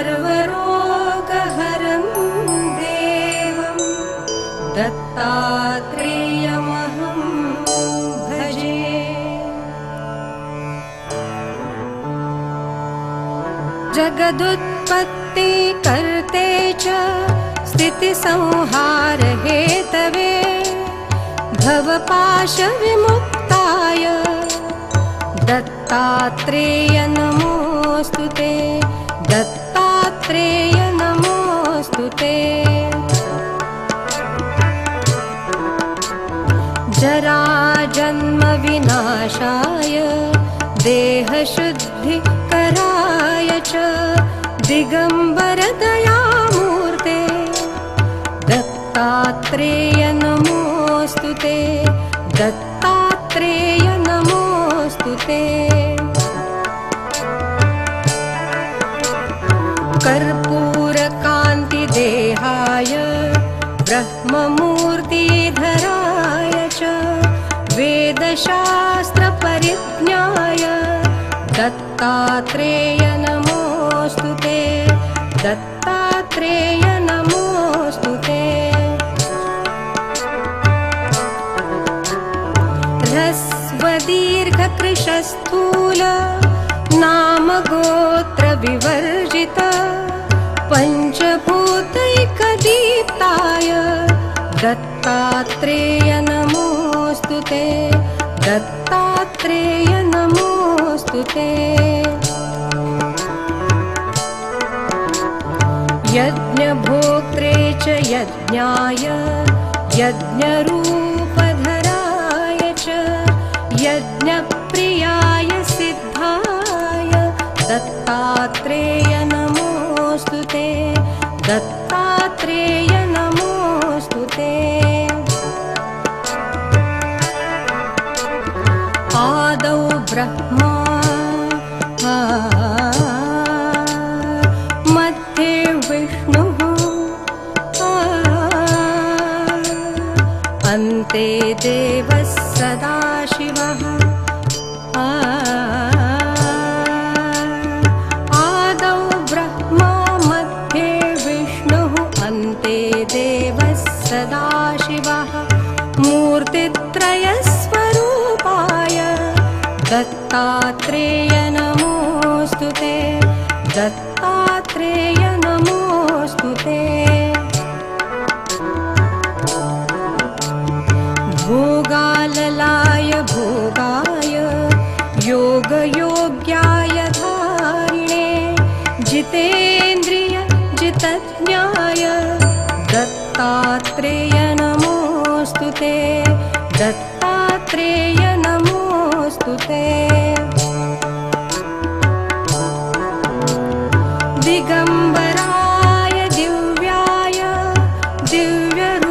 सर्वरोगहरं देवं दत्तात्रेयमहं भजे। जगदुत्पत्ति कर्ते च स्थितिसंहारहेतवे भवपाशविमुक्ताय दत्तात्रेय नमोऽस्तु ते। दत्तात्रेय नमोऽस्तु ते। जराजन्मविनाशाय देहशुद्धिकराय च दिगम्बरदयामूर्ते दत्तात्रेय नमोऽस्तु ते। दत्तात्रेय नमोऽस्तु ते। कर्पूरकान्तिदेहाय ब्रह्ममूर्तिधराय च वेदशास्त्रपरिज्ञाय दत्तात्रेय नमोऽस्तु ते। दत्तात्रेय नमोऽस्तु ते। ह्रस्वदीर्घकृशस्थूल नामगोत्रविवर्जित पञ्चभूतैकदीप्ताय दत्तात्रेय नमोऽस्तु ते। दत्तात्रेय नमोऽस्तु ते। यज्ञभोक्त्रे च यज्ञाय यज्ञरूपधराय च यज्ञप्रियाय सिद्धाय दत्तात्रेय नमोऽस्तु ते। दत्तात्रेय नमोऽस्तु ते। आदौ ब्रह्मा मध्ये विष्णुः अन्ते देवः सदाशिवः। आदौ ब्रह्मा मध्ये विष्णुः अन्ते देवः सदाशिवः मूर्तित्रयस्वरूपाय दत्तात्रेय नमोऽस्तु ते। दत्तात्रेय नमोऽस्तु ते। भोगाललाय भोगाय योगयोग्याय धारिणे जितेन्द्रिय जितज्ञाय दत्तात्रेय नमोऽस्तु ते। दत्तात्रेय नमोऽस्तु ते। दिगम्बराय दिव्याय दिव्यरूपधराय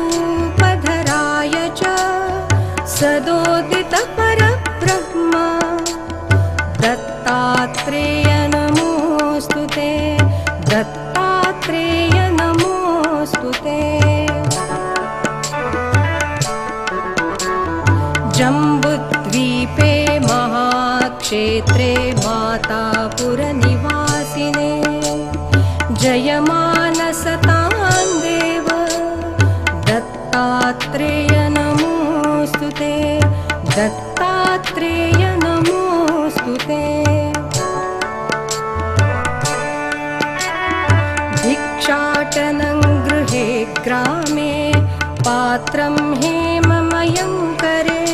च सदोदितपरब्रह्म दत्तात्रेय नमोऽस्तु ते। दत्तात्रेय नमोऽस्तु ते। जम्बुद्वीपे महाक्षेत्रे मातापुरनिवासिने जयमानसतां देव दत्तात्रेय नमोऽस्तु ते। दत्तात्रेय नमोऽस्तु ते। भिक्षाटनं गृहे ग्रामे पात्रं हेममयं करे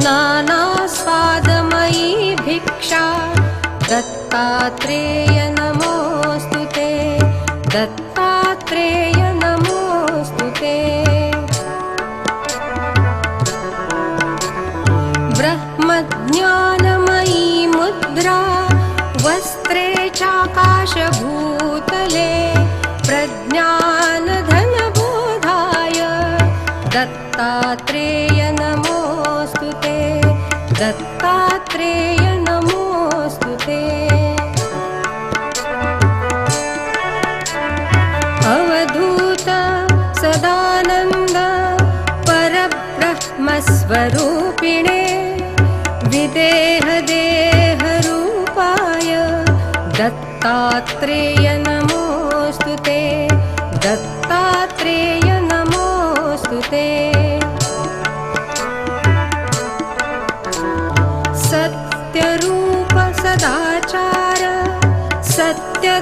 नानास्वादमयी भिक्षा दत्तात्रेय नमोऽस्तु ते। दत्तात्रेय नमोऽस्तु ते। ब्रह्मज्ञानमयी मुद्रा वस्त्रे चाकाशभूतले प्रज्ञानधनबोधाय दत्तात्रेय नमोऽस्तु ते। दत्तात्रेय नमोऽस्तु ते। अवधूत सदानन्द परब्रह्मस्वरूपिणे विदेहदेहरूपाय दत्तात्रेय नमः। नमोऽस्तु ते दत्तात्रेय नमोऽस्तु ते सत्यरूप सदाचार सत्यधर्मपरायण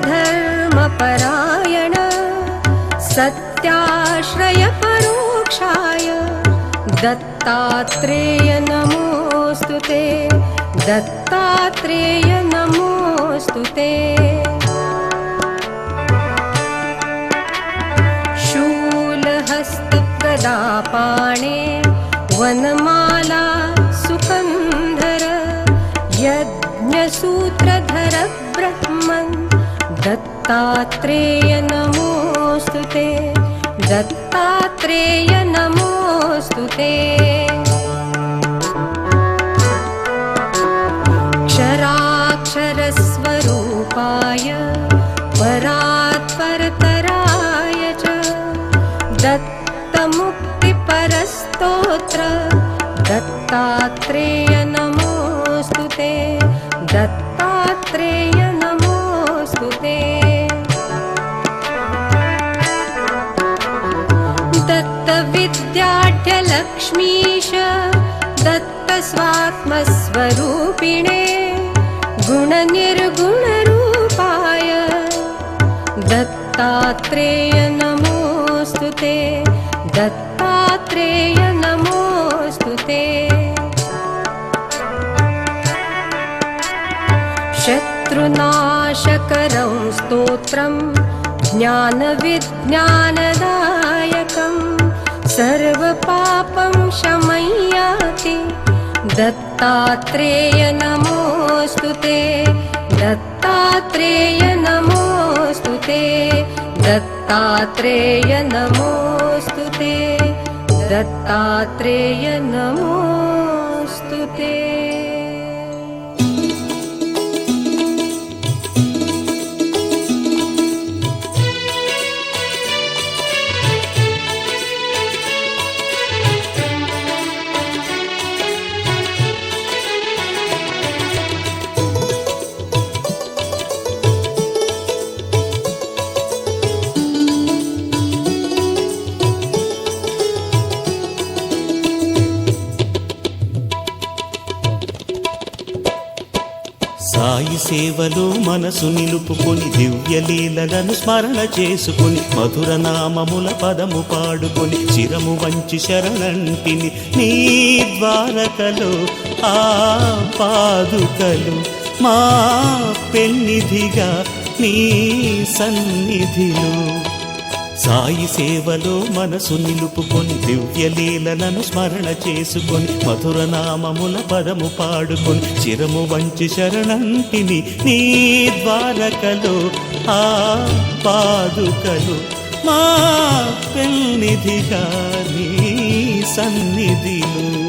सत्याश्रय परोक्षाय दत्तात्रेय नमोऽस्तु ते दत्तात्रेय नमोऽस्तु ते शूलहस्तगदापाणे वनमाला सुकन्धर यज्ञसूत्रधर ब्रह्मन् दत्तात्रेय नमोऽस्तु ते दत्तात्रेय नमोऽस्तु ते क्षराक्षरस्वरूपाय परात्परतराय च दत्तमुक्तिपरस्तोत्र दत्तात्रेय नमोऽस्तु ते दत्तात्रेय नमोऽस्तु ते दत्तविद्याढ्यलक्ष्मीश दत्तस्वात्मस्वरूपिणे गुणनिर्गुणरूपाय दत्तात्रेय नमोऽस्तु ते दत्तात्रेय नमोऽस्तु ते शत्रुनाशकरं स्तोत्रं ज्ञानविज्ञानदायकं सर्वपापं शमय्याति दत्तात्रेय नमोऽस्तु ते दत्तात्रेय नमोऽस्तु ते दत्तात्रेय नमोऽस्तु ते दत्तात्रेय नमोऽस्तु ते సాయి సేవలో మనసు నిలుపుకొని దివ్యలీలలను స్మరణ చేసుకొని మధుర నామముల పదము పాడుకొని చిరము వంచి శరణంటిని నీ ద్వారకలో ఆ పాదుకలు మా పెన్నిధిగా నీ సన్నిధిలో సాయి సేవలో మనసు నిలుపుకొని దివ్యలీలలను స్మరణ చేసుకొని మధుర నామముల పదము పాడుకొని చిరము వంచి శరణంటిని నీ ద్వారకలో ఆ పాదుకలు మా పెన్నిధిగా నీ సన్నిధిలో